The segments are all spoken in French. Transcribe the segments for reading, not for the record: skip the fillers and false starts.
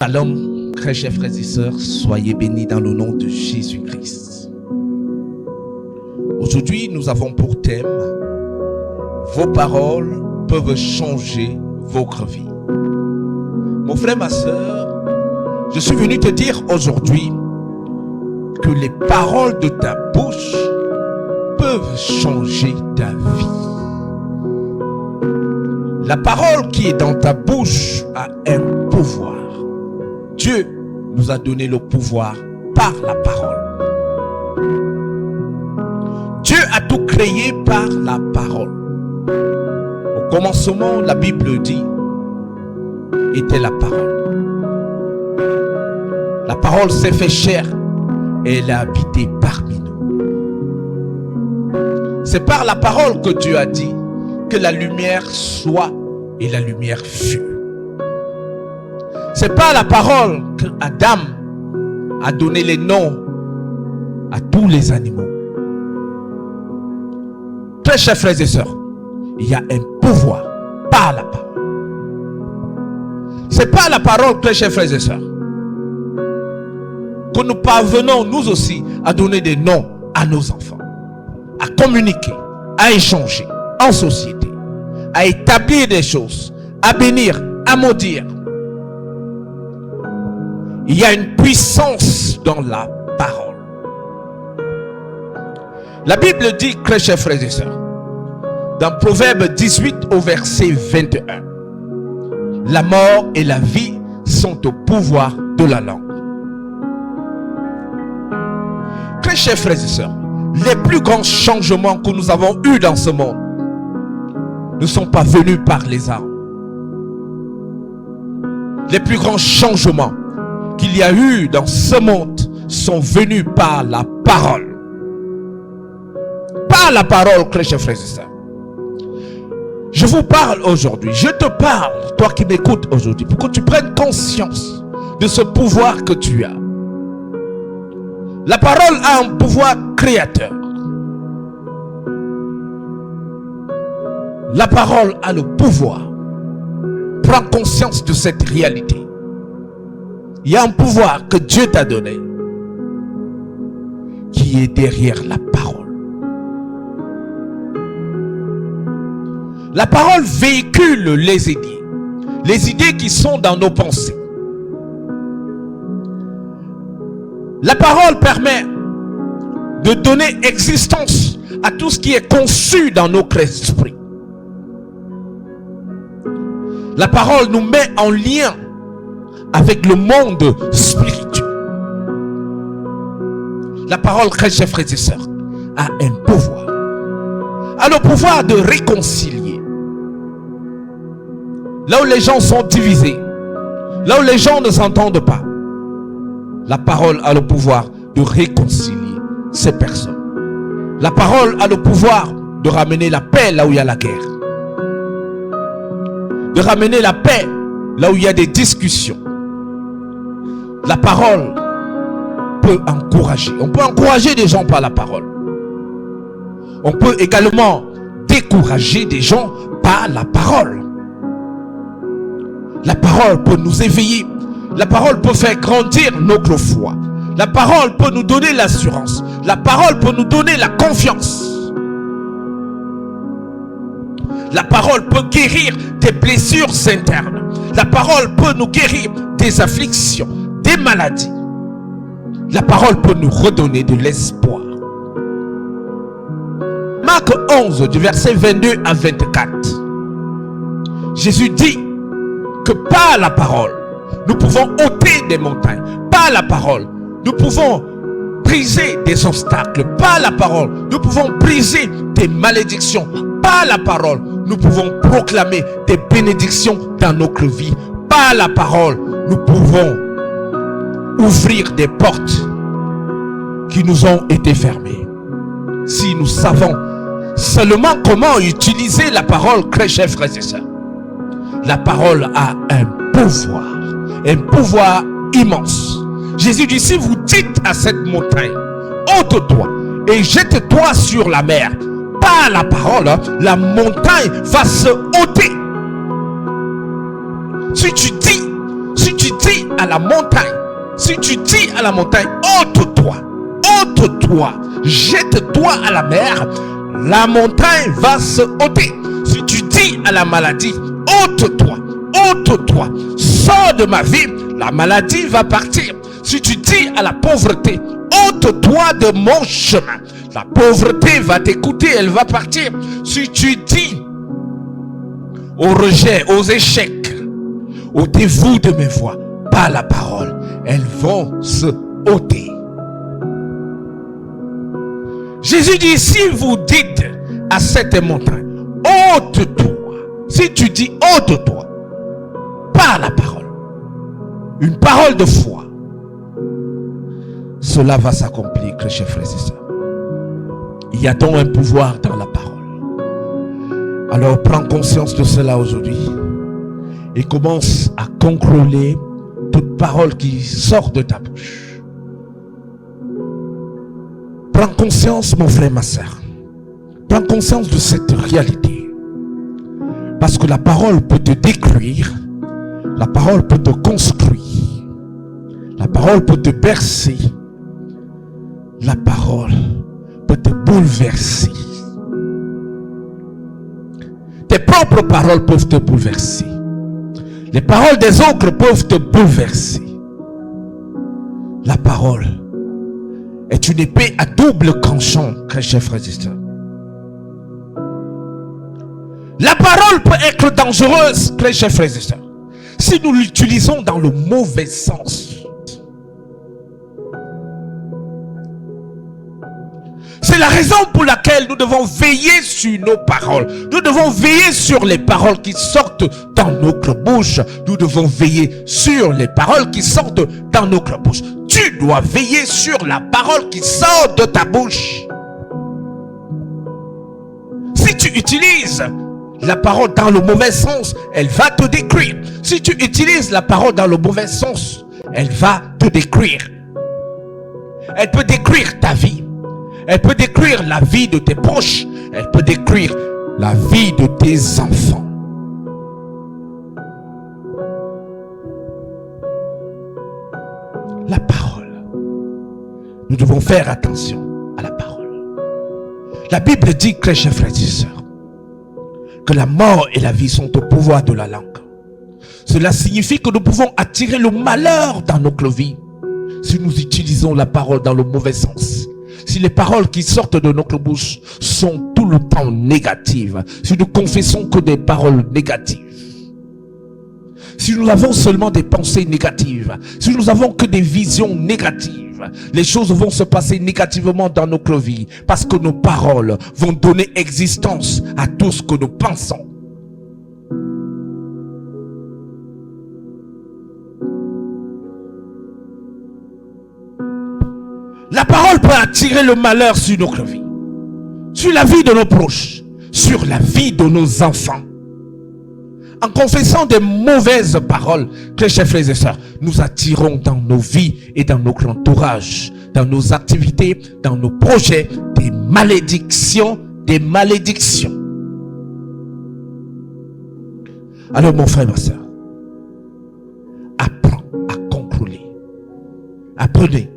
Shalom, très chers frères et sœurs, soyez bénis dans le nom de Jésus-Christ. Aujourd'hui, nous avons pour thème « Vos paroles peuvent changer votre vie ». Mon frère, ma sœur, je suis venu te dire aujourd'hui que les paroles de ta bouche peuvent changer ta vie. La parole qui est dans ta bouche a un pouvoir. Dieu nous a donné le pouvoir par la parole. Dieu a tout créé par la parole. Au commencement, la Bible dit, était la parole. La parole s'est fait chair et elle a habité parmi nous. C'est par la parole que Dieu a dit que la lumière soit et la lumière fut. C'est par la parole que Adam a donné les noms à tous les animaux. Très chers frères et sœurs, il y a un pouvoir par la parole. C'est par la parole, très chers frères et sœurs, que nous parvenons nous aussi à donner des noms à nos enfants, à communiquer, à échanger en société, à établir des choses, à bénir, à maudire. Il y a une puissance dans la parole. La Bible dit, très chers frères et sœurs, dans Proverbe 18 au verset 21, la mort et la vie sont au pouvoir de la langue. Très chers frères et sœurs, les plus grands changements que nous avons eus dans ce monde ne sont pas venus par les armes. Les plus grands changements qu'il y a eu dans ce monde sont venus par la parole. Par la parole, très chers frères et sœurs. Je vous parle aujourd'hui, je te parle, toi qui m'écoutes aujourd'hui, pour que tu prennes conscience de ce pouvoir que tu as. La parole a un pouvoir créateur. La parole a le pouvoir. Prends conscience de cette réalité. Il y a un pouvoir que Dieu t'a donné qui est derrière la parole. La parole véhicule les idées qui sont dans nos pensées. La parole permet de donner existence à tout ce qui est conçu dans notre esprit. La parole nous met en lien avec le monde spirituel. La parole, très chers frères et sœurs, a un pouvoir. A le pouvoir de réconcilier. Là où les gens sont divisés, là où les gens ne s'entendent pas, la parole a le pouvoir de réconcilier ces personnes. La parole a le pouvoir de ramener la paix là où il y a la guerre. De ramener la paix là où il y a des discussions. La parole peut encourager. On peut encourager des gens par la parole. On peut également décourager des gens par la parole. La parole peut nous éveiller. La parole peut faire grandir notre foi. La parole peut nous donner l'assurance. La parole peut nous donner la confiance. La parole peut guérir des blessures internes. La parole peut nous guérir des afflictions, des maladies. La parole peut nous redonner de l'espoir. Marc 11, du verset 22 à 24. Jésus dit que par la parole, nous pouvons ôter des montagnes. Par la parole, nous pouvons briser des obstacles. Par la parole, nous pouvons briser des malédictions. Par la parole, nous pouvons proclamer des bénédictions dans notre vie. Par la parole, nous pouvons ouvrir des portes qui nous ont été fermées. Si nous savons seulement comment utiliser la parole, très chers frères et sœurs, la parole a un pouvoir immense. Jésus dit, si vous dites à cette montagne, ôte-toi et jette-toi sur la mer, par la parole, la montagne va se ôter. Si tu dis à la montagne, si tu dis à la montagne, ôte-toi, jette-toi à la mer, la montagne va se ôter. Si tu dis à la maladie, ôte-toi, sors de ma vie, la maladie va partir. Si tu dis à la pauvreté, ôte-toi de mon chemin, la pauvreté va t'écouter, elle va partir. Si tu dis au rejet, aux échecs, au dévoût de mes voix, pas la parole, elles vont se ôter. Jésus dit, si vous dites à cette montagne, ôte-toi, si tu dis ôte-toi, pas la parole, une parole de foi, cela va s'accomplir, chers frères et sœurs. Il y a donc un pouvoir dans la parole. Alors prends conscience de cela aujourd'hui et commence à contrôler toute parole qui sort de ta bouche. Prends conscience, mon frère, ma soeur. Prends conscience de cette réalité. Parce que la parole peut te détruire, la parole peut te construire, la parole peut te bercer, la parole peut te bouleverser. Tes propres paroles peuvent te bouleverser. Les paroles des autres peuvent te bouleverser. La parole est une épée à double tranchant, très chers frères et sœurs. La parole peut être dangereuse, très chers frères et sœurs, si nous l'utilisons dans le mauvais sens. C'est la raison pour laquelle nous devons veiller sur nos paroles. Nous devons veiller sur les paroles qui sortent dans notre bouche. Nous devons veiller sur les paroles qui sortent dans notre bouche. Tu dois veiller sur la parole qui sort de ta bouche. Si tu utilises la parole dans le mauvais sens, elle va te détruire. Si tu utilises la parole dans le mauvais sens, elle va te détruire. Elle peut détruire ta vie. Elle peut détruire la vie de tes proches. Elle peut détruire la vie de tes enfants. La parole. Nous devons faire attention à la parole. La Bible dit, chers frères et sœurs, que la mort et la vie sont au pouvoir de la langue. Cela signifie que nous pouvons attirer le malheur dans notre vie si nous utilisons la parole dans le mauvais sens. Si les paroles qui sortent de notre bouche sont tout le temps négatives, si nous confessons que des paroles négatives, si nous avons seulement des pensées négatives, si nous avons que des visions négatives, les choses vont se passer négativement dans notre vie parce que nos paroles vont donner existence à tout ce que nous pensons. La parole peut attirer le malheur sur notre vie, sur la vie de nos proches, sur la vie de nos enfants. En confessant des mauvaises paroles, très chers frères et sœurs, nous attirons dans nos vies et dans notre entourage, dans nos activités, dans nos projets, des malédictions, Alors mon frère, ma sœur, apprends à contrôler. Apprenez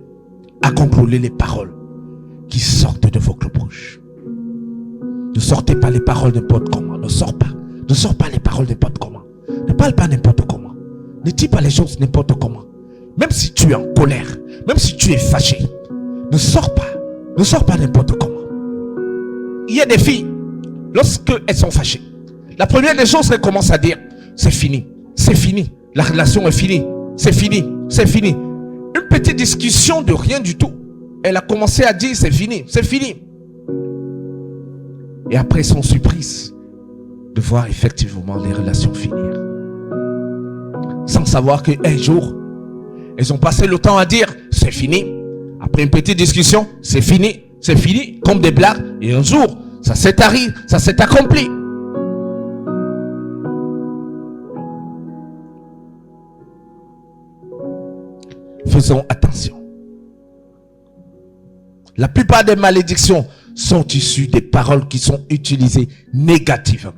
à contrôler les paroles qui sortent de votre bouche. Ne sortez pas les paroles n'importe comment. Ne sors pas les paroles n'importe comment. Ne parle pas n'importe comment. Ne dis pas les choses n'importe comment. Même si tu es en colère, même si tu es fâché, ne sors pas n'importe comment. Il y a des filles, lorsqu'elles sont fâchées, la première des choses qu'elles commencent à dire, c'est fini, la relation est finie, c'est fini. Une petite discussion de rien du tout, elle a commencé à dire c'est fini. Et après, elles sont surprises de voir effectivement les relations finir. Sans savoir qu'un jour, elles ont passé le temps à dire c'est fini. Après une petite discussion, c'est fini, comme des blagues. Et un jour, ça s'est accompli. Faisons attention. La plupart des malédictions sont issues des paroles qui sont utilisées négativement.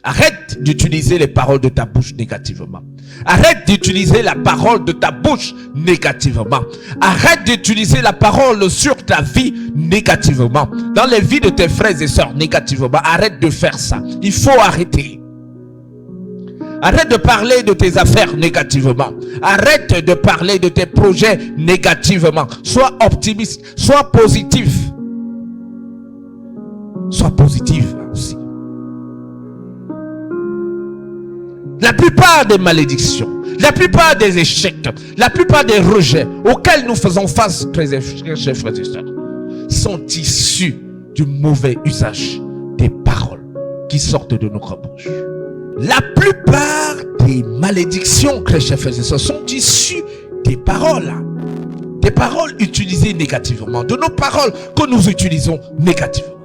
Arrête d'utiliser les paroles de ta bouche négativement. Arrête d'utiliser la parole de ta bouche négativement. Arrête d'utiliser la parole sur ta vie négativement. Dans les vies de tes frères et sœurs négativement. Arrête de faire ça. Il faut arrêter. Arrête de parler de tes affaires négativement. Arrête de parler de tes projets négativement. Sois optimiste. Sois positif. Sois positif aussi. La plupart des malédictions, la plupart des échecs, la plupart des rejets auxquels nous faisons face, très chers frères et sœurs, sont issus du mauvais usage des paroles qui sortent de notre bouche. La plupart des malédictions, chers frères et sœurs, sont issues des paroles utilisées négativement, de nos paroles que nous utilisons négativement.